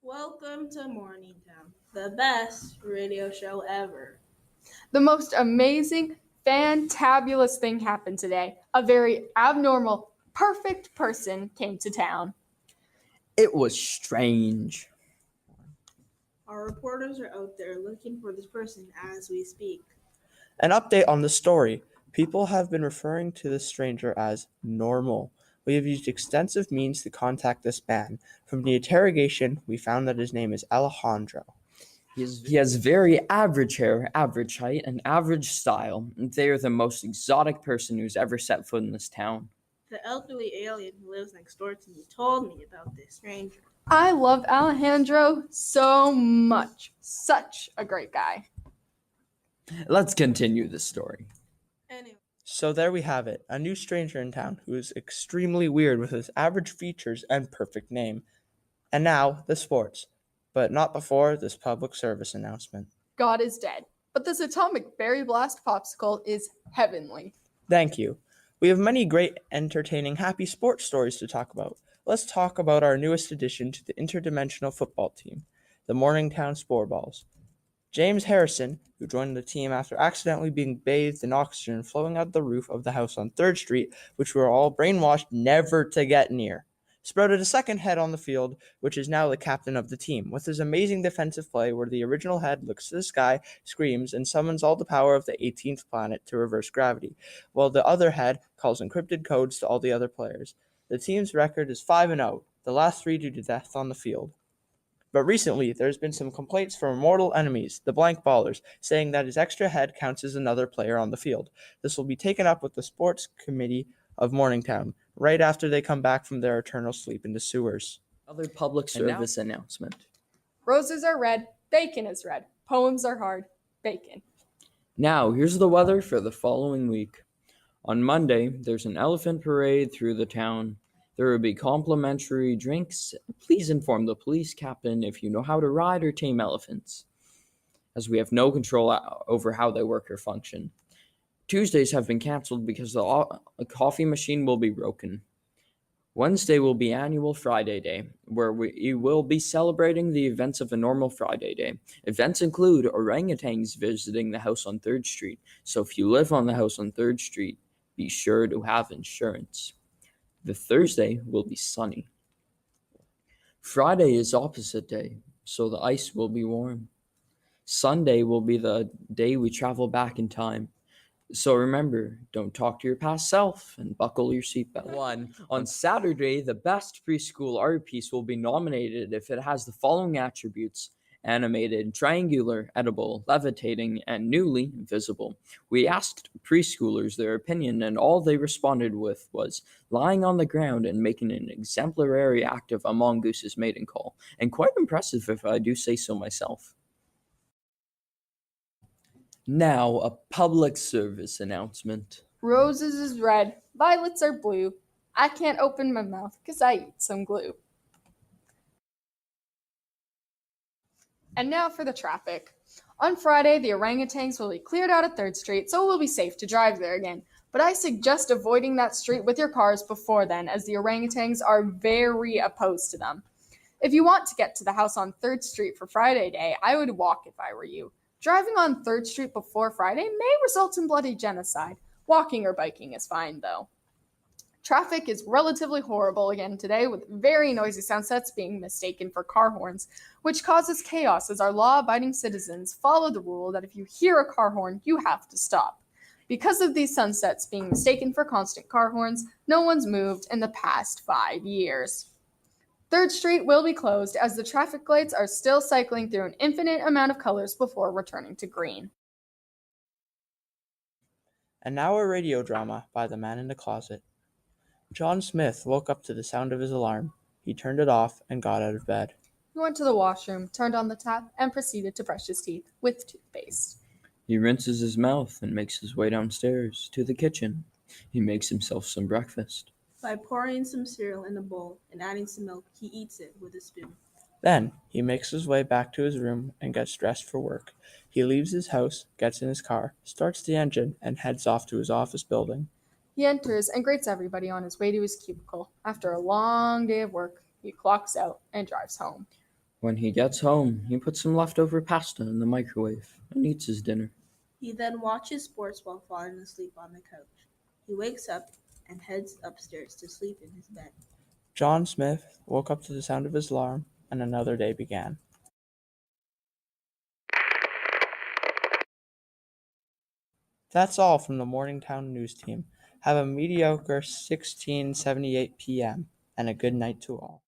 Welcome to MorningTown, the best radio show ever. The most amazing, fantabulous thing happened today. A very abnormal, perfect person came to town. It was strange. Our reporters are out there looking for this person as we speak. An update on the story. People have been referring to this stranger as normal. We have used extensive means to contact this man. From the interrogation, we found that his name is Alejandro. He has very average hair, average height, and average style. They are the most exotic person who's ever set foot in this town. The elderly alien who lives next door to me told me about this stranger. I love Alejandro so much. Such a great guy. Let's continue the story. Anyway, So there we have it, a new stranger in town who is extremely weird with his average features and perfect name. And now, the sports. But not before this public service announcement. God is dead, but this atomic berry blast popsicle is heavenly. Thank you. We have many great, entertaining, happy sports stories to talk about. Let's talk about our newest addition to the interdimensional football team, the Morningtown Sporeballs. James Harrison, who joined the team after accidentally being bathed in oxygen flowing out the roof of the house on 3rd Street, which we were all brainwashed never to get near, sprouted a second head on the field, which is now the captain of the team, with his amazing defensive play where the original head looks to the sky, screams, and summons all the power of the 18th planet to reverse gravity, while the other head calls encrypted codes to all the other players. The team's record is 5-0, the last 3 due to death on the field. But recently, there's been some complaints from mortal enemies, the blank ballers, saying that his extra head counts as another player on the field. This will be taken up with the sports committee of Morningtown, right after they come back from their eternal sleep in the sewers. Other public service announcement. Roses are red, bacon is red. Poems are hard, bacon. Now, here's the weather for the following week. On Monday, there's an elephant parade through the town. There will be complimentary drinks. Please inform the police captain if you know how to ride or tame elephants, as we have no control over how they work or function. Tuesdays have been cancelled because the coffee machine will be broken. Wednesday will be Annual Friday Day, where we will be celebrating the events of a normal Friday day. Events include orangutans visiting the house on 3rd Street, so if you live on the house on 3rd Street, be sure to have insurance. The Thursday will be sunny. Friday is opposite day, so the ice will be warm. Sunday will be the day we travel back in time. So remember, don't talk to your past self and buckle your seatbelt. On Saturday, the best preschool art piece will be nominated if it has the following attributes: animated, triangular, edible, levitating, and newly visible. We asked preschoolers their opinion, and all they responded with was lying on the ground and making an exemplary act of a mongoose's mating call, and quite impressive if I do say so myself. Now, a public service announcement. Roses is red, violets are blue. I can't open my mouth because I eat some glue. And now for the traffic. On Friday, the orangutans will be cleared out of 3rd Street, so it will be safe to drive there again. But I suggest avoiding that street with your cars before then, as the orangutans are very opposed to them. If you want to get to the house on 3rd Street for Friday Day, I would walk if I were you. Driving on 3rd Street before Friday may result in bloody genocide. Walking or biking is fine, though. Traffic is relatively horrible again today, with very noisy sunsets being mistaken for car horns, which causes chaos as our law-abiding citizens follow the rule that if you hear a car horn, you have to stop. Because of these sunsets being mistaken for constant car horns, no one's moved in the past 5 years. 3rd Street will be closed as the traffic lights are still cycling through an infinite amount of colors before returning to green. And now a radio drama by The Man in the Closet. John Smith woke up to the sound of his alarm. He turned it off and got out of bed. He went to the washroom, turned on the tap, and proceeded to brush his teeth with toothpaste. He rinses his mouth and makes his way downstairs to the kitchen. He makes himself some breakfast. by pouring some cereal in a bowl and adding some milk, he eats it with a spoon. Then he makes his way back to his room and gets dressed for work. He leaves his house, gets in his car, starts the engine, and heads off to his office building. He enters and greets everybody on his way to his cubicle. After a long day of work, he clocks out and drives home. When he gets home, he puts some leftover pasta in the microwave and eats his dinner. He then watches sports while falling asleep on the couch. He wakes up and heads upstairs to sleep in his bed. John Smith woke up to the sound of his alarm, and another day began. That's all from the Morningtown news team. Have a mediocre 16:78 p.m. and a good night to all.